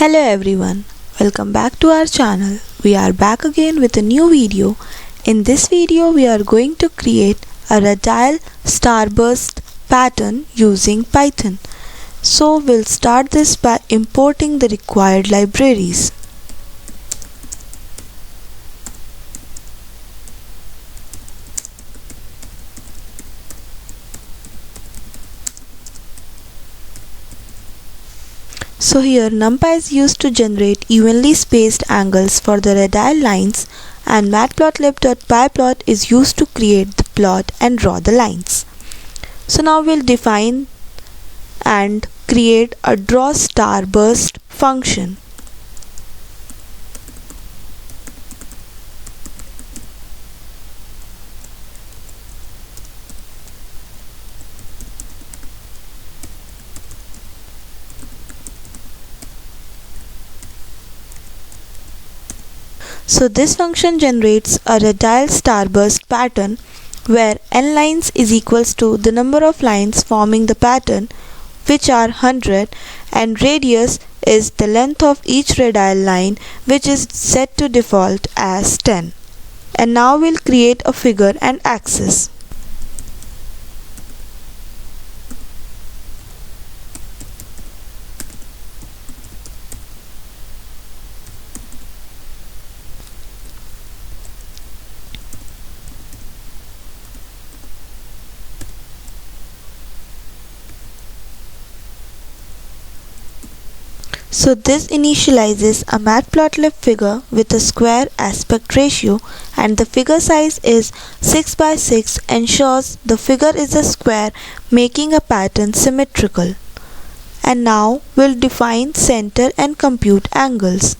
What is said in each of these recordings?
Hello everyone, welcome back to our channel. We are back again with a new video. In this video we are going to create a Radial Starburst pattern using Python. So we'll start this by importing the required libraries. So here NumPy is used to generate evenly spaced angles for the radial lines, and matplotlib.pyplot is used to create the plot and draw the lines. So now we'll define and create a draw starburst function. So this function generates a radial starburst pattern where n lines is equals to the number of lines forming the pattern, which are 100, and radius is the length of each radial line, which is set to default as 10. And now we'll create a figure and axis. So this initializes a matplotlib figure with a square aspect ratio, and the figure size is 6 by 6, ensures the figure is a square, making a pattern symmetrical. And now we'll define center and compute angles.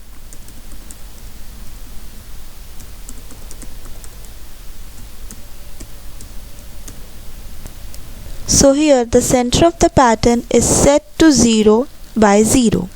So here the center of the pattern is set to 0 by 0.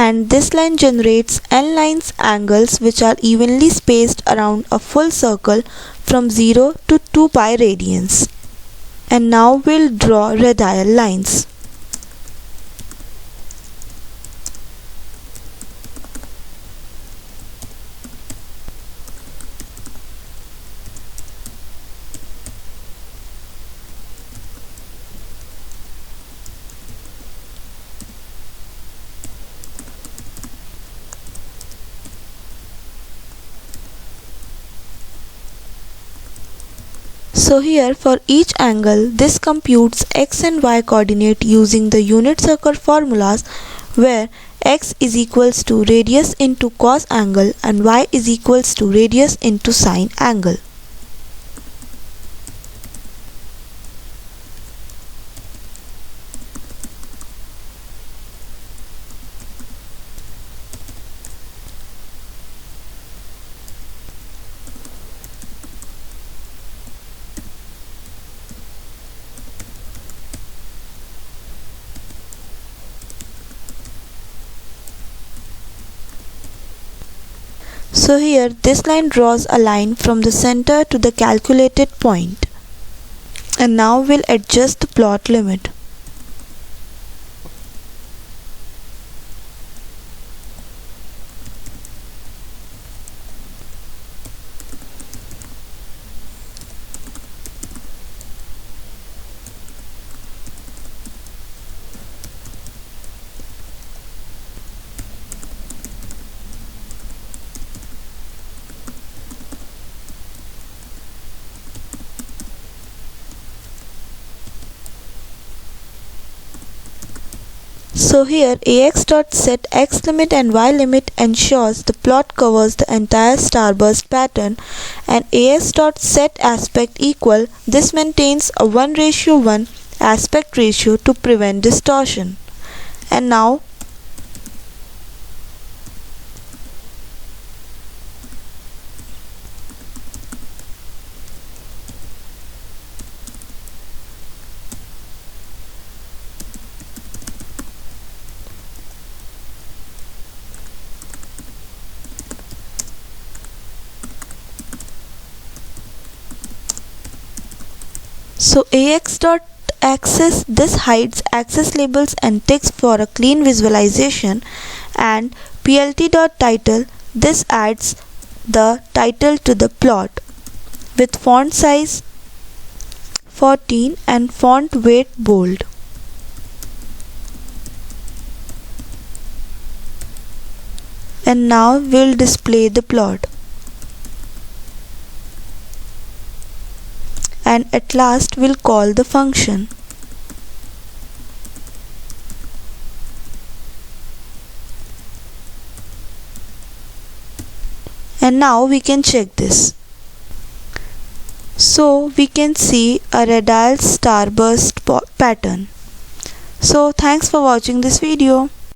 And this line generates n lines angles which are evenly spaced around a full circle from 0 to 2 pi radians. And now we'll draw radial lines. So here for each angle, this computes x and y coordinate using the unit circle formulas, where x is equals to radius into cos angle and y is equals to radius into sine angle. So here this line draws a line from the center to the calculated point. And now we'll adjust the plot limit. So here ax.set x limit and y limit ensures the plot covers the entire starburst pattern, and as.set aspect equal, this maintains a 1:1 aspect ratio to prevent distortion. And now So ax.access, this hides access labels and text for a clean visualization, and plt.title, this adds the title to the plot with font size 14 and font weight bold. And now we'll display the plot. And at last we'll call the function. And now we can check this. So we can see a radial starburst pattern. So thanks for watching this video.